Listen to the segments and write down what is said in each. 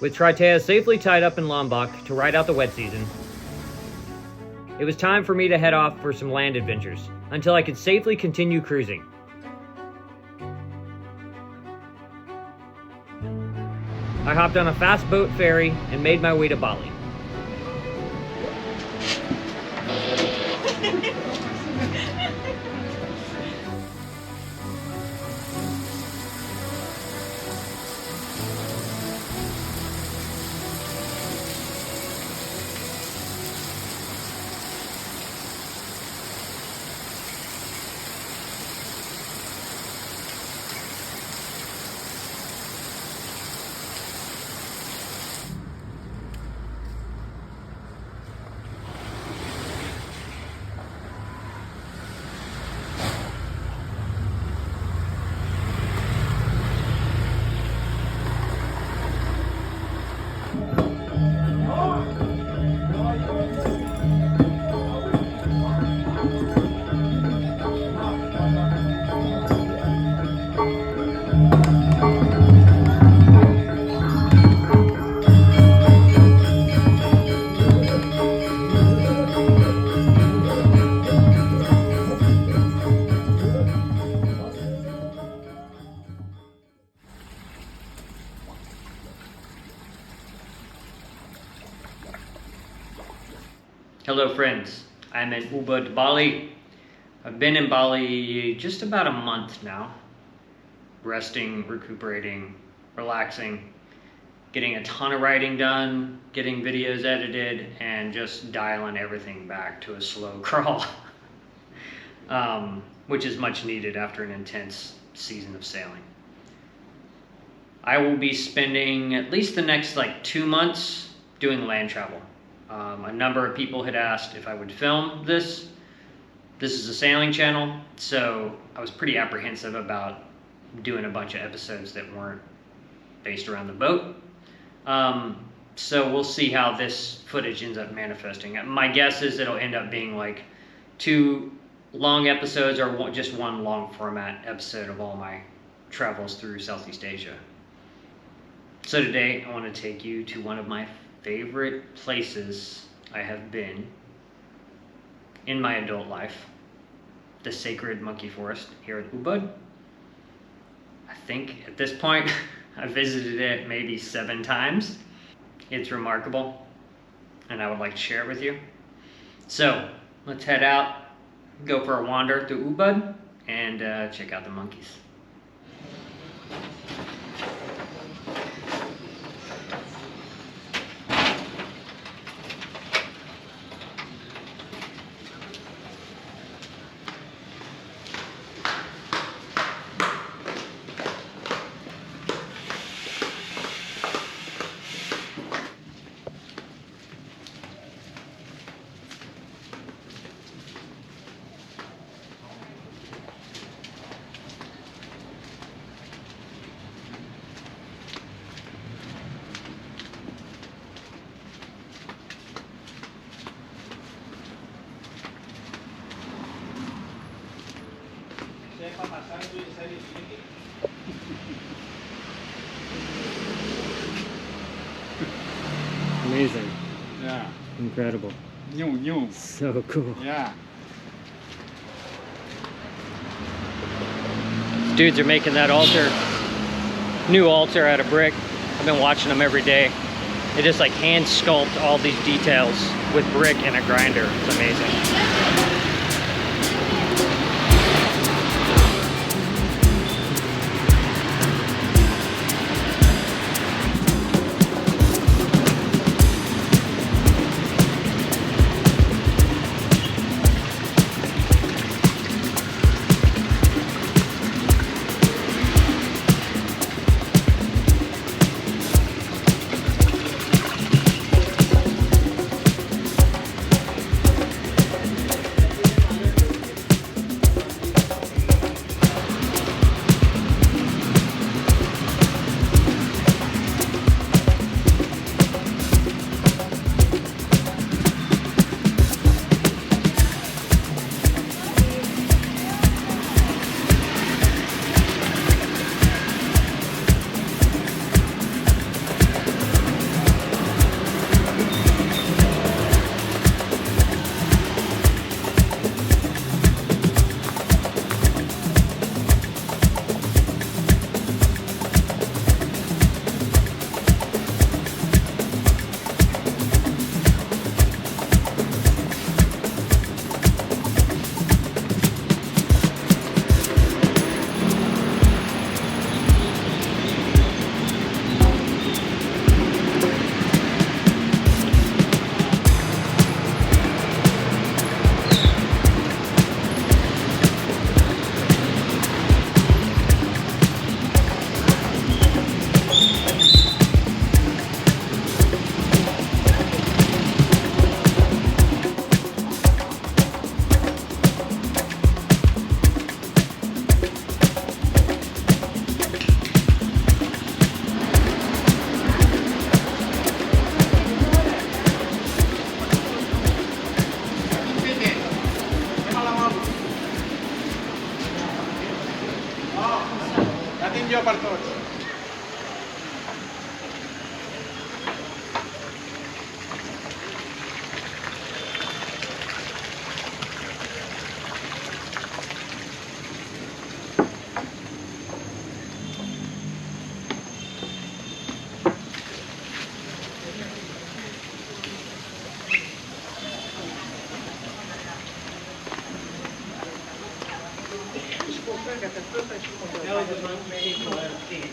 With Triteia safely tied up in Lombok to ride out the wet season, it was time for me to head off for some land adventures until I could safely continue cruising. I hopped on a fast boat ferry and made my way to Bali. Hello friends, I'm in Ubud, Bali. I've been in Bali just about a month now, resting, recuperating, relaxing, getting a ton of writing done, getting videos edited, and just dialing everything back to a slow crawl, which is much needed after an intense season of sailing. I will be spending at least the next 2 months doing land travel. A number of people had asked if I would film this. This is a sailing channel, so I was pretty apprehensive about doing a bunch of episodes that weren't based around the boat. So we'll see how this footage ends up manifesting. My guess is it'll end up being 2 long episodes or just one long format episode of all my travels through Southeast Asia. So today I want to take you to one of my favorite places I have been in my adult life, the sacred monkey forest here at Ubud. I think at this point I visited it maybe 7 times. It's remarkable and I would like to share it with you. So let's head out, go for a wander through Ubud and check out the monkeys. Amazing. Yeah. Incredible. New. So cool. Yeah. Dudes are making that altar, new altar out of brick. I've been watching them every day. They just hand sculpt all these details with brick and a grinder. It's amazing.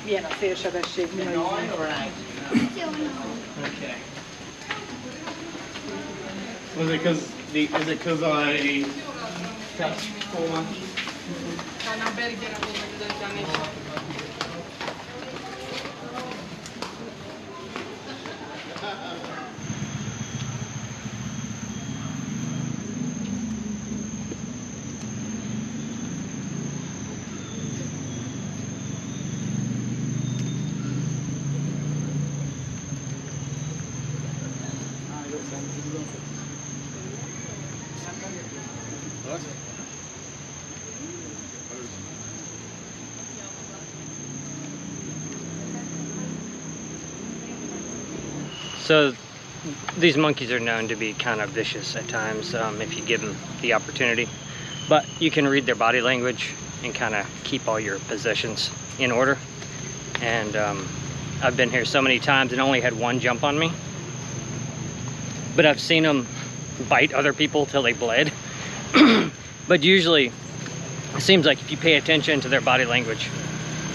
Milyen a szélsebesség? Mi a Okay. Was it because is it because I touched 4 months? So these monkeys are known to be kind of vicious at times if you give them the opportunity, but you can read their body language and kind of keep all your possessions in order. And I've been here so many times and only had one jump on me, but I've seen them bite other people till they bled. But usually it seems like if you pay attention to their body language,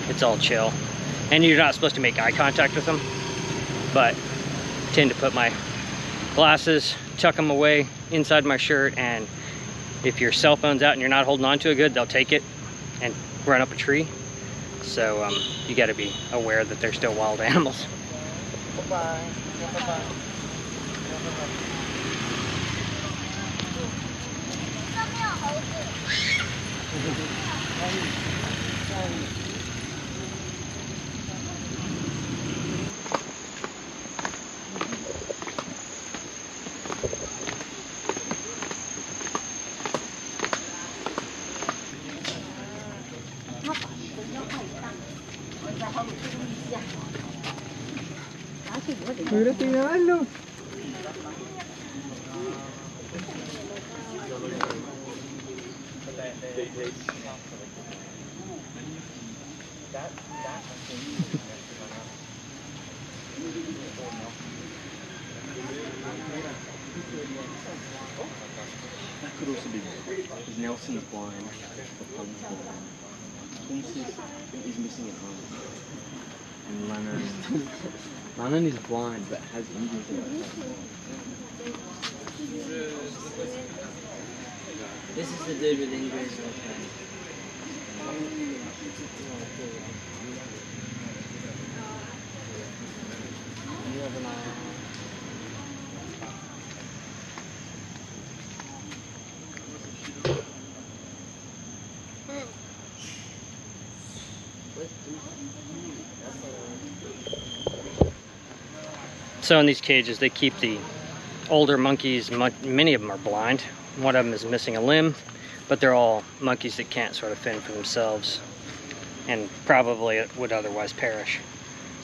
it's all chill, and you're not supposed to make eye contact with them. But tend to put my glasses, tuck them away inside my shirt, and if your cell phone's out and you're not holding on to it good, they'll take it and run up a tree. So you got to be aware that they're still wild animals. Bye-bye. Bye-bye. Mira, tingnan. That could also be because Nelson's blind. He's missing an arm. And Lennon is blind but has injuries in his head. This is the dude with injuries. You have an eye. So in these cages, they keep the older monkeys. Many of them are blind. One of them is missing a limb, but they're all monkeys that can't sort of fend for themselves and probably would otherwise perish.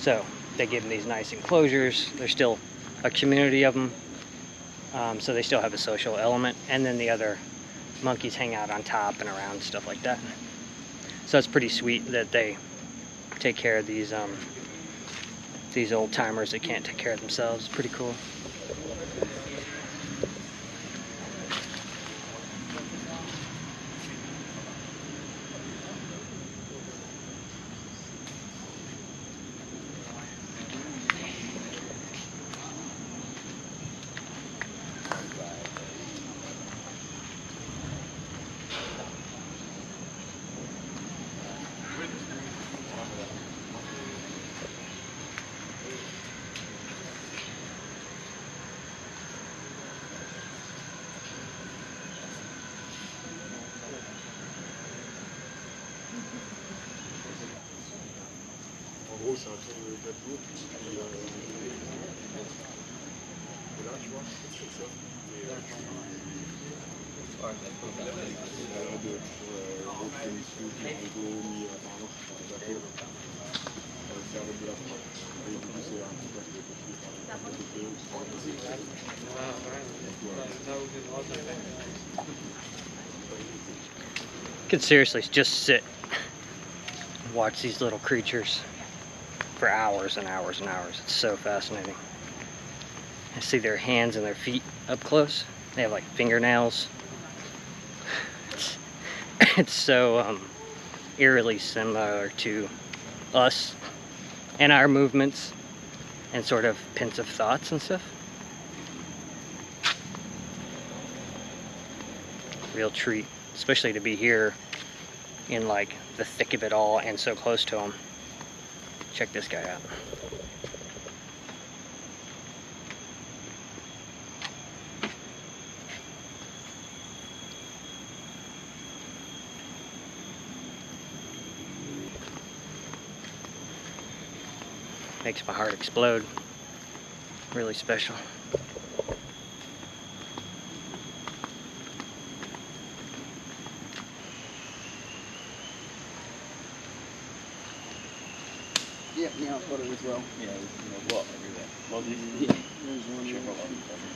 So they give them these nice enclosures. There's still a community of them, so they still have a social element. And then the other monkeys hang out on top and around, stuff like that. So it's pretty sweet that they take care of these old timers that can't take care of themselves. Pretty cool. En gros, c'est un tour de 4 jours. Et là, tu vois, c'est comme ça. Et Could seriously just sit and watch these little creatures for hours and hours and hours. It's so fascinating. I see their hands and their feet up close. They have like fingernails. It's so eerily similar to us and our movements and sort of pensive thoughts and stuff. Real treat, especially to be here in like the thick of it all and so close to him. Check this guy out. Makes my heart explode. Really special. Yeah, now I've got it as well. Yeah, there's what everywhere. Well, Yeah, there's one sure, more. hold on.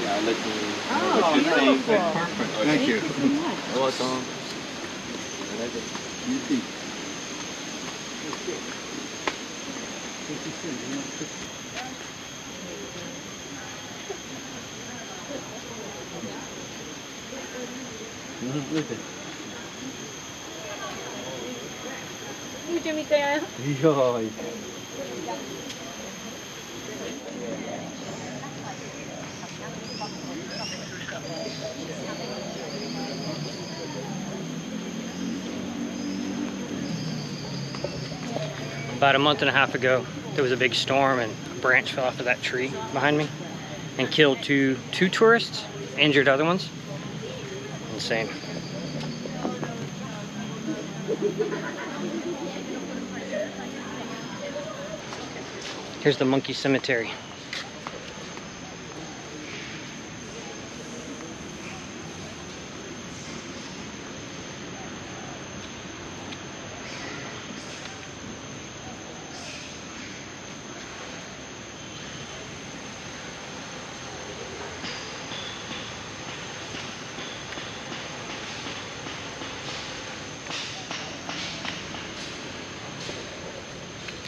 Yeah, I like the. Oh, beautiful. Perfect. Thank you. You're welcome. I like it. You too. About a month and a half ago, there was a big storm and a branch fell off of that tree behind me and killed two tourists, injured other ones. Insane. Here's the monkey cemetery.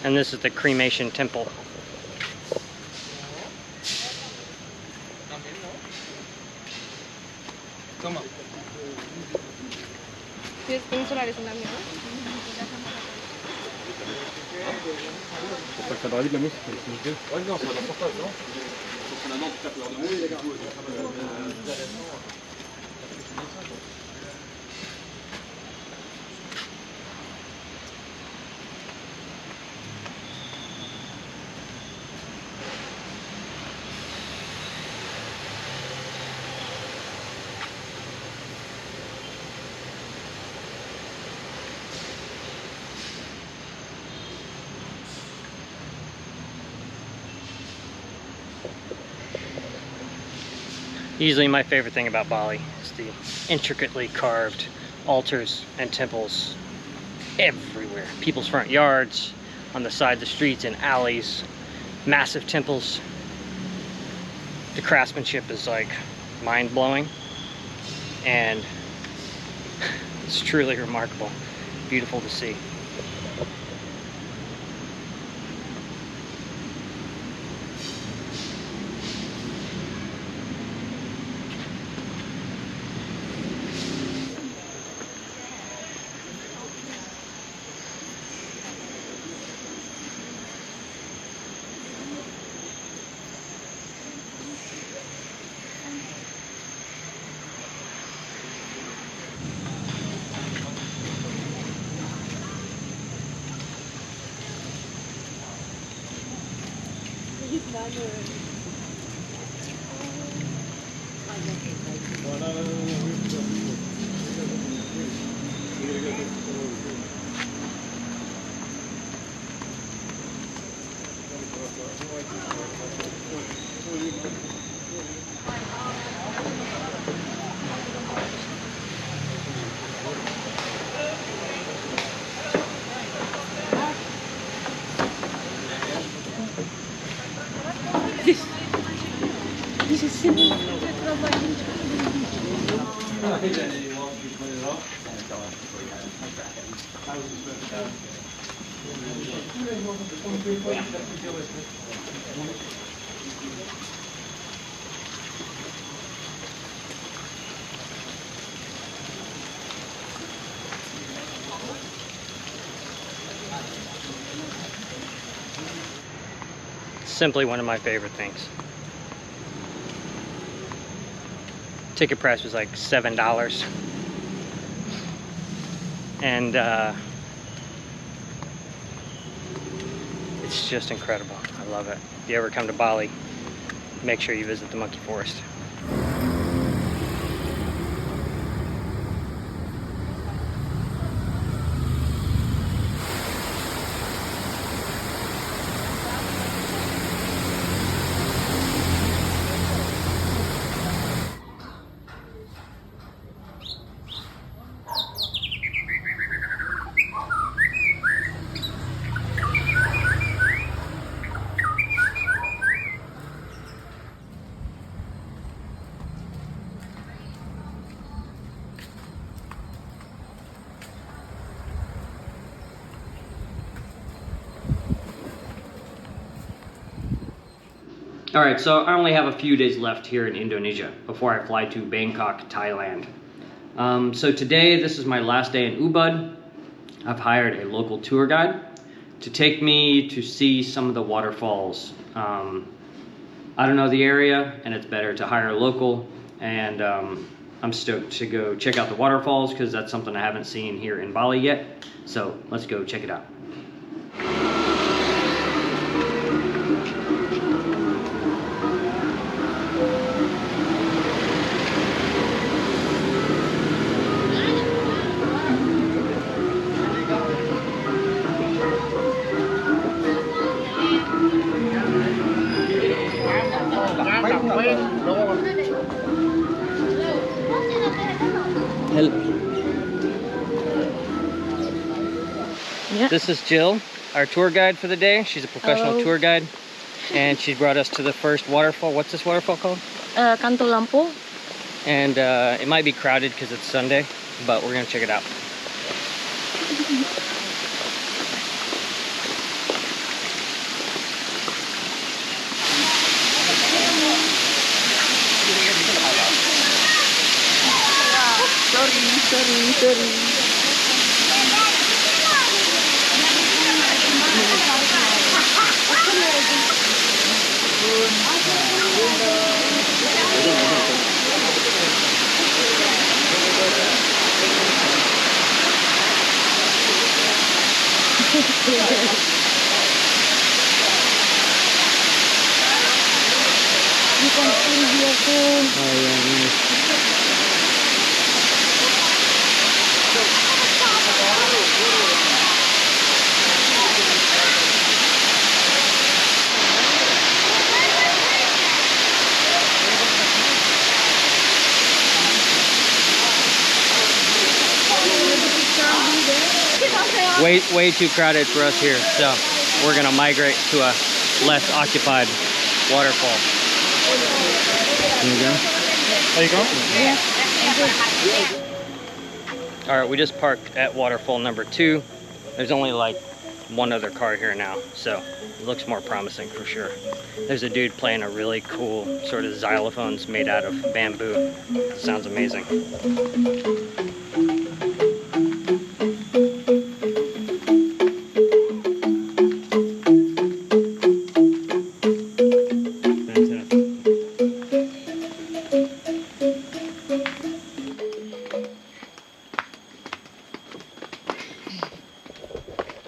And this is the cremation temple. Ça cadre vite la mousse, c'est nickel. Ouais, non, c'est la surface, non? C'est la lampe qui tape leur de mousse. Oui, d'accord. Easily my favorite thing about Bali is the intricately carved altars and temples everywhere. People's front yards, on the sides of streets and alleys, massive temples. The craftsmanship is like mind-blowing, and it's truly remarkable. Beautiful to see. Simply one of my favorite things. Ticket price was like $7. And it's just incredible. I love it. If you ever come to Bali, make sure you visit the monkey forest. Alright, so I only have a few days left here in Indonesia before I fly to Bangkok, Thailand. So today, this is my last day in Ubud. I've hired a local tour guide to take me to see some of the waterfalls. I don't know the area, and it's better to hire a local, and I'm stoked to go check out the waterfalls because that's something I haven't seen here in Bali yet. So let's go check it out. This is Jill, our tour guide for the day. She's a professional tour guide, and she brought us to the first waterfall. What's this waterfall called? Kanto Lampu. And it might be crowded because it's Sunday, but we're gonna check it out. Sorry. Bukan dia tuh. Oh yeah, nice. way too crowded for us here, so we're gonna migrate to a less occupied waterfall. Can you go? Are you going? All right, we just parked at waterfall number 2. There's only like one other car here now, so it looks more promising for sure. There's a dude playing a really cool sort of xylophones made out of bamboo. Sounds amazing.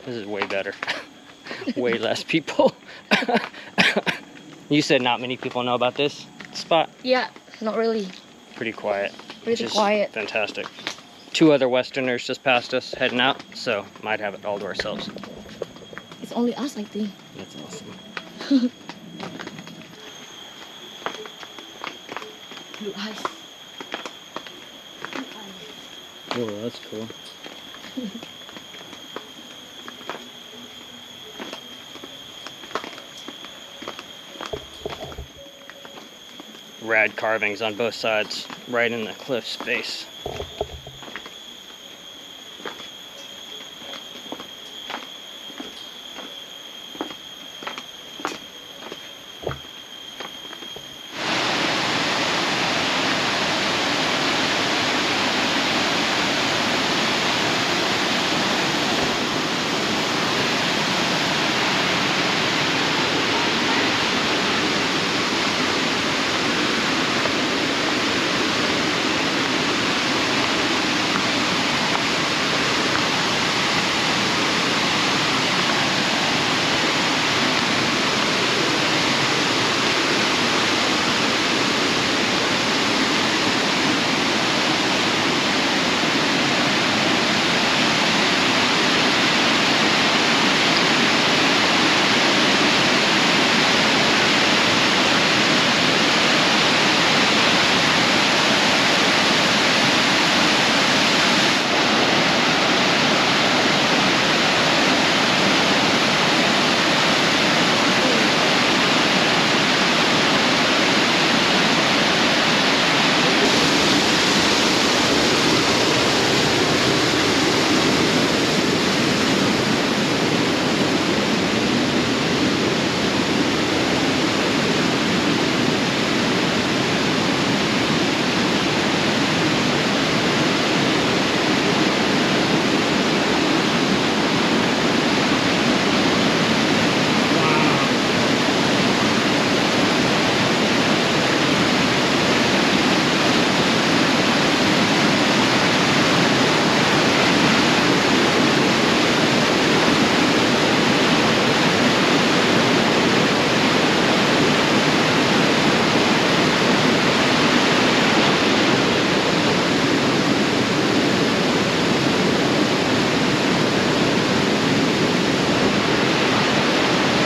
This is way better. Way less people. You said not many people know about this spot? Yeah, not really. Pretty quiet. Pretty which is quiet. Fantastic. 2 other Westerners just passed us heading out, so might have it all to ourselves. It's only us, I think. That's awesome. Blue eyes. Oh, that's cool. Rad carvings on both sides, right in the cliff's face.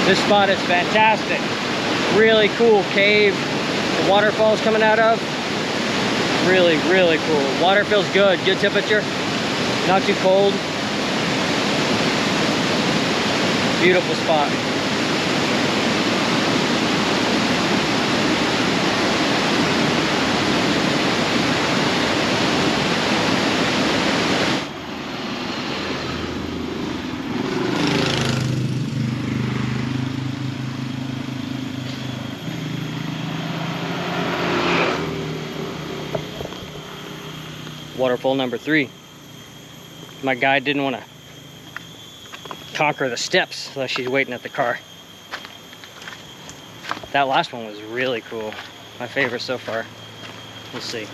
This spot is fantastic. Really cool cave. The waterfall's coming out of. Really, really cool. Water feels good. Good temperature. Not too cold. Beautiful spot. Waterfall number 3. My guide didn't want to conquer the steps, so she's waiting at the car. That last one was really cool. My favorite so far. We'll see.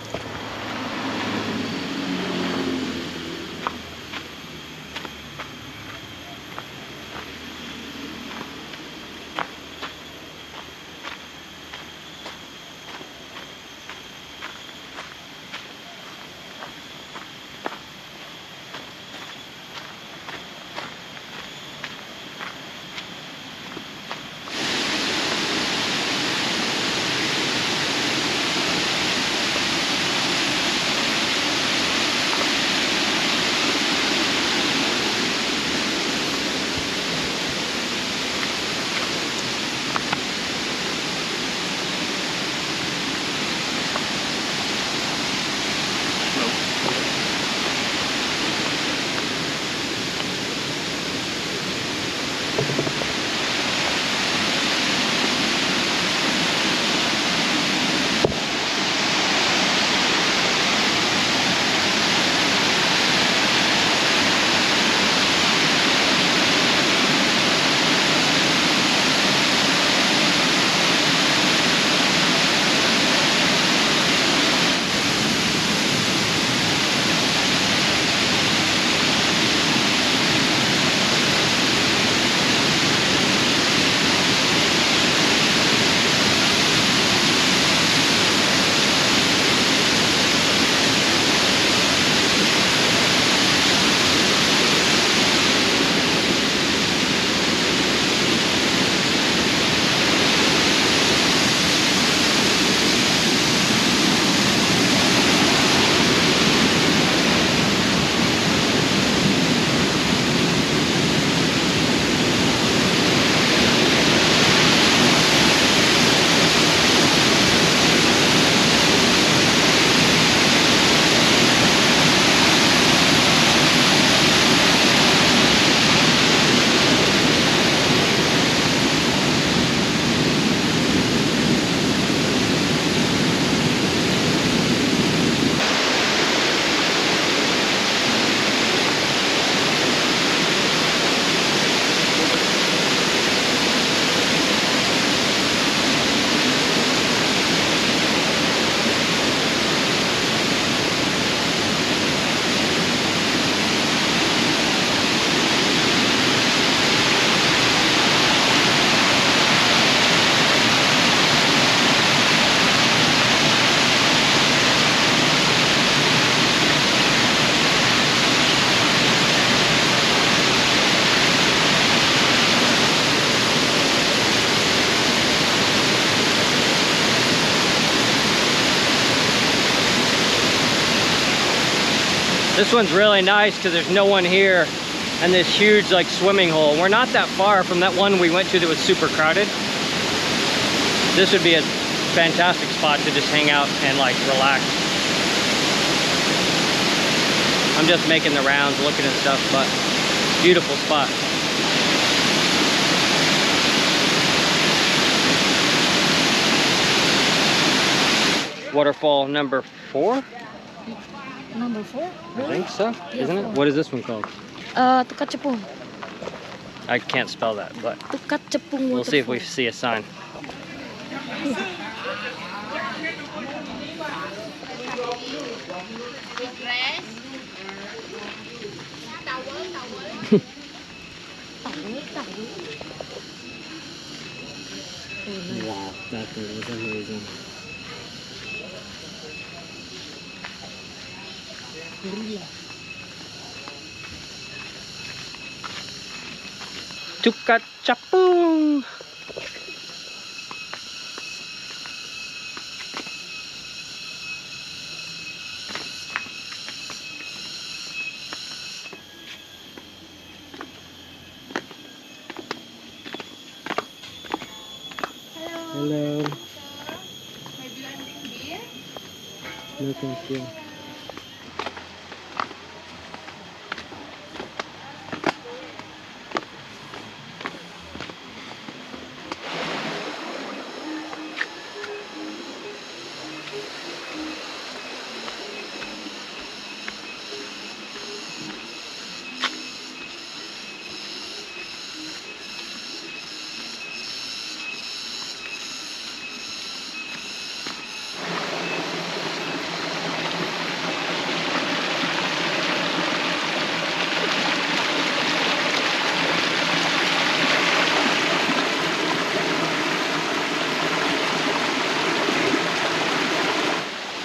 This one's really nice because there's no one here and this huge like swimming hole. We're not that far from that one we went to that was super crowded. This would be a fantastic spot to just hang out and like relax. I'm just making the rounds, looking at stuff, but beautiful spot. Waterfall number 4? Number 4? I think so, isn't it? What is this one called? Tukad Cepung. I can't spell that, but Tukad Cepung. we'll see if we see a sign. Wow, that thing was amazing. Tukad Cepung. Hello. No, thank you.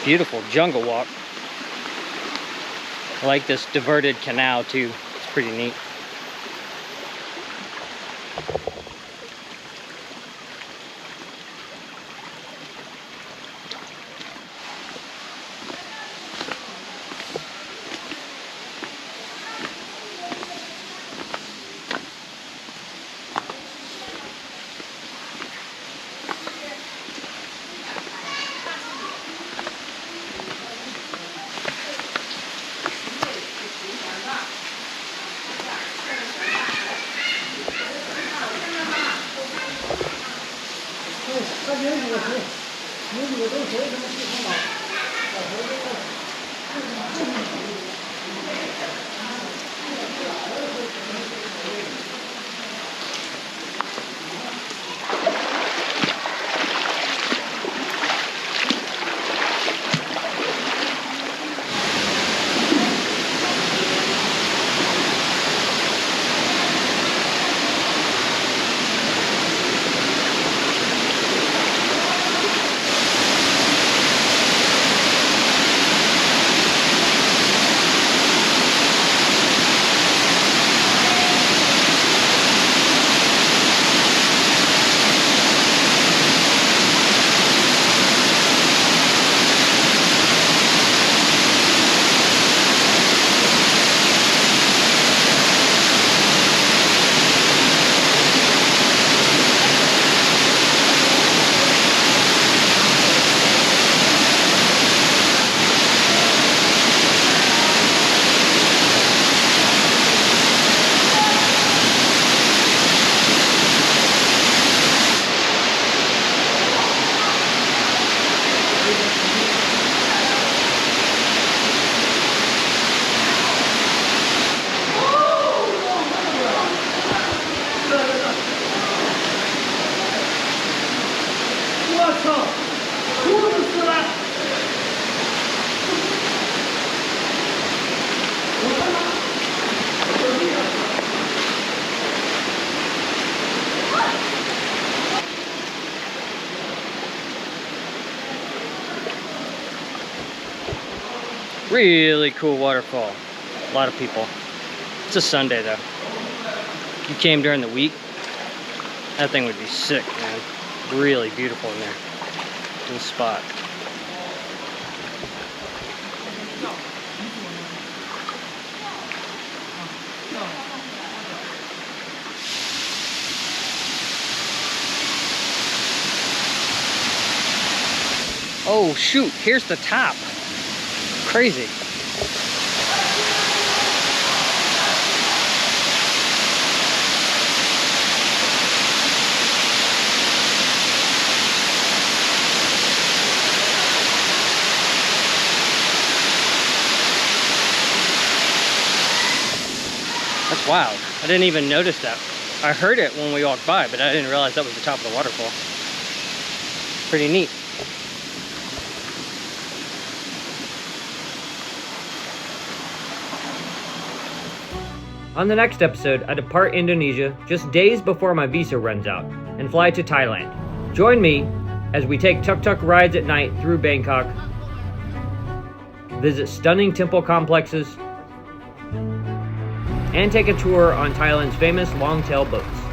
Beautiful jungle walk. I like this diverted canal too. It's pretty neat. Really cool waterfall. A lot of people. It's a Sunday though. If you came during the week, that thing would be sick, man. Really beautiful in there. Cool spot. Oh shoot, here's the top. Crazy. That's wild. I didn't even notice that. I heard it when we walked by, but I didn't realize that was the top of the waterfall. Pretty neat. On the next episode, I depart Indonesia just days before my visa runs out and fly to Thailand. Join me as we take tuk-tuk rides at night through Bangkok, visit stunning temple complexes, and take a tour on Thailand's famous long-tail boats.